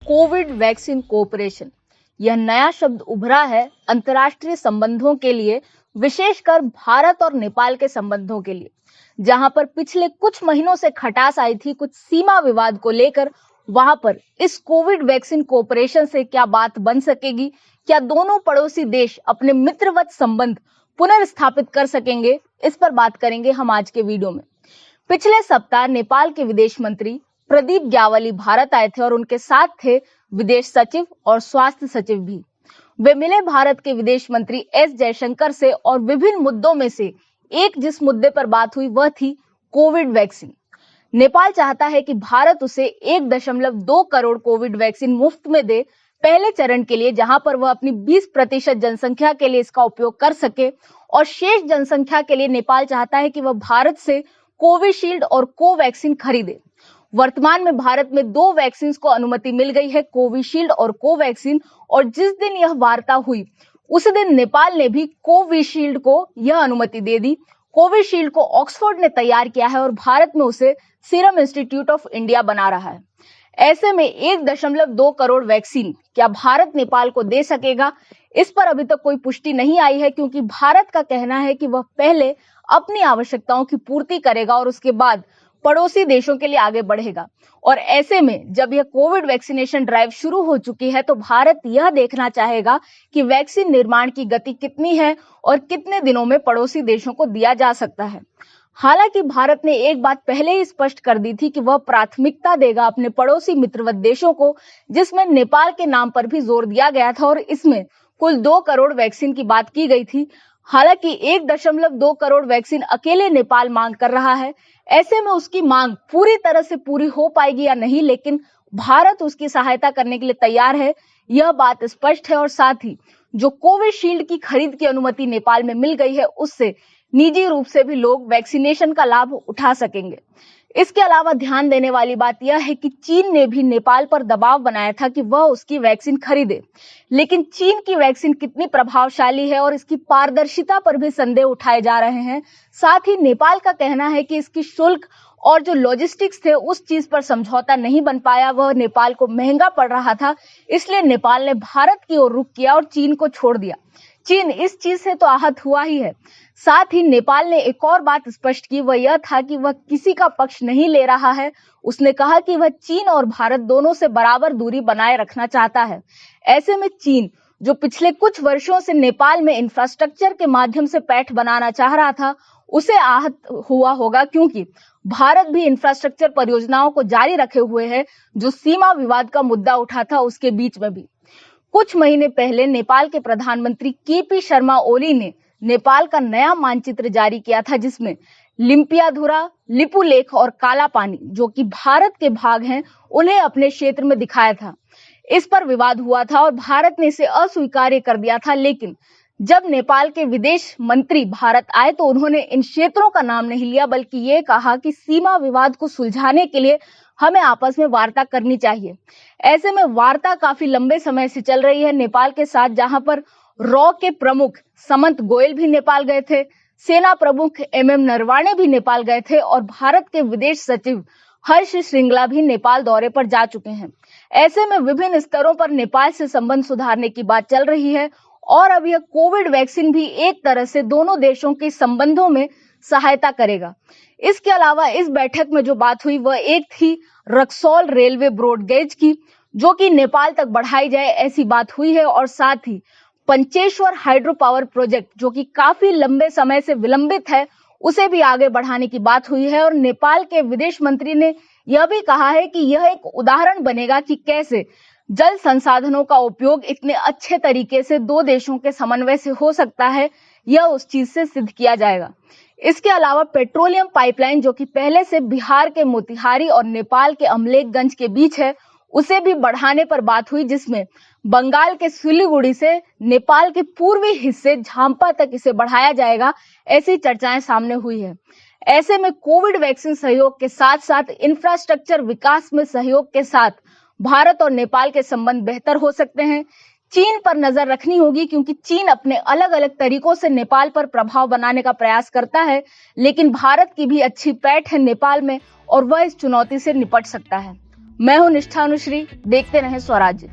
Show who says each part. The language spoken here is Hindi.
Speaker 1: Covid vaccine cooperation. यह नया शब्द उभरा है अंतर्राष्ट्रीय संबंधों के लिए, विशेषकर भारत और नेपाल के संबंधों के लिए, जहां पर पिछले कुछ महीनों से खटास आई थी कुछ सीमा विवाद को लेकर। वहां पर इस कोविड वैक्सीन कोऑपरेशन से क्या बात बन सकेगी? क्या दोनों पड़ोसी देश अपने मित्रवत संबंध पुनर्स्थापित कर सकेंगे? इस पर बात करेंगे हम आज के वीडियो में। पिछले सप्ताह नेपाल के विदेश मंत्री प्रदीप ग्यावाली भारत आए थे और उनके साथ थे विदेश सचिव और स्वास्थ्य सचिव भी। वे मिले भारत के विदेश मंत्री एस जयशंकर से और विभिन्न मुद्दों में से एक जिस मुद्दे पर बात हुई वह थी कोविड वैक्सीन। नेपाल चाहता है कि भारत उसे 1.2 करोड़ कोविड वैक्सीन मुफ्त में दे पहले चरण के लिए, जहां पर वह अपनी 20% जनसंख्या के लिए इसका उपयोग कर सके, और शेष जनसंख्या के लिए नेपाल चाहता है कि वह भारत से कोविशील्ड और कोवैक्सीन खरीदे। वर्तमान में भारत में 2 वैक्सीन को अनुमति मिल गई है, कोविशील्ड और कोवैक्सीन, और जिस दिन यह वार्ता हुई उसी दिन नेपाल ने भी कोविशील्ड को यह अनुमति दे दी। कोविशील्ड को ऑक्सफोर्ड ने तैयार किया है और भारत में उसे सीरम इंस्टीट्यूट ऑफ इंडिया बना रहा है। ऐसे में 1.2 करोड़ वैक्सीन क्या भारत नेपाल को दे सकेगा? इस पर अभी तक कोई पुष्टि नहीं आई है, क्योंकि भारत का कहना है कि वह पहले अपनी आवश्यकताओं की पूर्ति करेगा और उसके बाद पड़ोसी देशों के लिए आगे बढ़ेगा। और ऐसे में जब यह कोविड वैक्सीनेशन ड्राइव शुरू हो चुकी है तो भारत यह देखना चाहेगा कि वैक्सीन निर्माण की गति कितनी है और कितने दिनों में पड़ोसी देशों को दिया जा सकता है। हालांकि भारत ने एक बात पहले ही स्पष्ट कर दी थी कि वह प्राथमिकता देगा अपने पड़ोसी मित्रवत देशों को, जिसमें नेपाल के नाम पर भी जोर दिया गया था और इसमें कुल 2 करोड़ वैक्सीन की बात की गई थी। हालांकि 1.2 करोड़ वैक्सीन अकेले नेपाल मांग कर रहा है। ऐसे में उसकी मांग पूरी तरह से पूरी हो पाएगी या नहीं, लेकिन भारत उसकी सहायता करने के लिए तैयार है, यह बात स्पष्ट है। और साथ ही जो कोविशील्ड की खरीद की अनुमति नेपाल में मिल गई है उससे निजी रूप से भी लोग वैक्सीनेशन का लाभ उठा सकेंगे। इसके अलावा ध्यान देने वाली बात यह है कि चीन ने भी नेपाल पर दबाव बनाया था कि वह उसकी वैक्सीन खरीदे, लेकिन चीन की वैक्सीन कितनी प्रभावशाली है और इसकी पारदर्शिता पर भी संदेह उठाए जा रहे हैं। साथ ही नेपाल का कहना है कि इसकी शुल्क और जो लॉजिस्टिक्स थे उस चीज पर समझौता नहीं बन पाया, वह नेपाल को महंगा पड़ रहा था, इसलिए नेपाल ने भारत की ओर रुख किया और चीन को छोड़ दिया। चीन इस चीज से तो आहत हुआ ही है। साथ ही नेपाल ने एक और बात स्पष्ट की, वह यह था कि वह किसी का पक्ष नहीं ले रहा है। उसने कहा कि वह चीन और भारत दोनों से बराबर दूरी बनाए रखना चाहता है। ऐसे में चीन, जो पिछले कुछ वर्षों से नेपाल में इंफ्रास्ट्रक्चर के माध्यम से पैठ बनाना चाह रहा था, उसे आहत हुआ होगा, क्योंकि भारत भी इंफ्रास्ट्रक्चर परियोजनाओं को जारी रखे हुए है, जो सीमा विवाद का मुद्दा उठा था उसके बीच में भी। कुछ महीने पहले नेपाल के प्रधानमंत्री केपी शर्मा ओली ने नेपाल का नया मानचित्र जारी किया था, जिसमें लिम्पियाधुरा, लिपुलेख और काला पानी, जो कि भारत के भाग हैं, उन्हें अपने क्षेत्र में दिखाया था। इस पर विवाद हुआ था और भारत ने इसे अस्वीकार्य कर दिया था, लेकिन जब नेपाल के विदेश मंत्री भारत आए तो उन्होंने इन क्षेत्रों का नाम नहीं लिया, बल्कि ये कहा कि सीमा विवाद को सुलझाने के लिए हमें आपस में वार्ता करनी चाहिए। ऐसे में वार्ता काफी लंबे समय से चल रही है नेपाल के साथ, जहां पर रॉ के प्रमुख समंत गोयल भी नेपाल गए थे, सेना प्रमुख MM नरवाणे भी नेपाल गए थे और भारत के विदेश सचिव हर्ष श्रृंगला भी नेपाल दौरे पर जा चुके हैं। ऐसे में विभिन्न स्तरों पर नेपाल से संबंध सुधारने की बात चल रही है और अब यह कोविड वैक्सीन भी एक तरह से दोनों देशों के संबंधों में सहायता करेगा। इसके अलावा इस बैठक में जो बात हुई वह एक थी रक्सौल रेलवे ब्रॉडगेज की, जो कि नेपाल तक बढ़ाई जाए, ऐसी बात हुई है। और साथ ही पंचेश्वर हाइड्रो पावर प्रोजेक्ट, जो कि काफी लंबे समय से विलंबित है, उसे भी आगे बढ़ाने की बात हुई है। और नेपाल के विदेश मंत्री ने यह भी कहा है कि यह एक उदाहरण बनेगा कि कैसे जल संसाधनों का उपयोग इतने अच्छे तरीके से 2 देशों के समन्वय से हो सकता है, यह उस चीज से सिद्ध किया जाएगा। इसके अलावा पेट्रोलियम पाइपलाइन, जो कि पहले से बिहार के मोतिहारी और नेपाल के अमलेखगंज के बीच है, उसे भी बढ़ाने पर बात हुई, जिसमें बंगाल के सिलीगुड़ी से नेपाल के पूर्वी हिस्से झांपा तक इसे बढ़ाया जाएगा, ऐसी चर्चाएं सामने हुई है। ऐसे में कोविड वैक्सीन सहयोग के साथ साथ इंफ्रास्ट्रक्चर विकास में सहयोग के साथ भारत और नेपाल के संबंध बेहतर हो सकते हैं। चीन पर नजर रखनी होगी, क्योंकि चीन अपने अलग अलग तरीकों से नेपाल पर प्रभाव बनाने का प्रयास करता है, लेकिन भारत की भी अच्छी पैठ है नेपाल में और वह इस चुनौती से निपट सकता है। मैं हूं निष्ठा अनुश्री, देखते रहें स्वराज्य।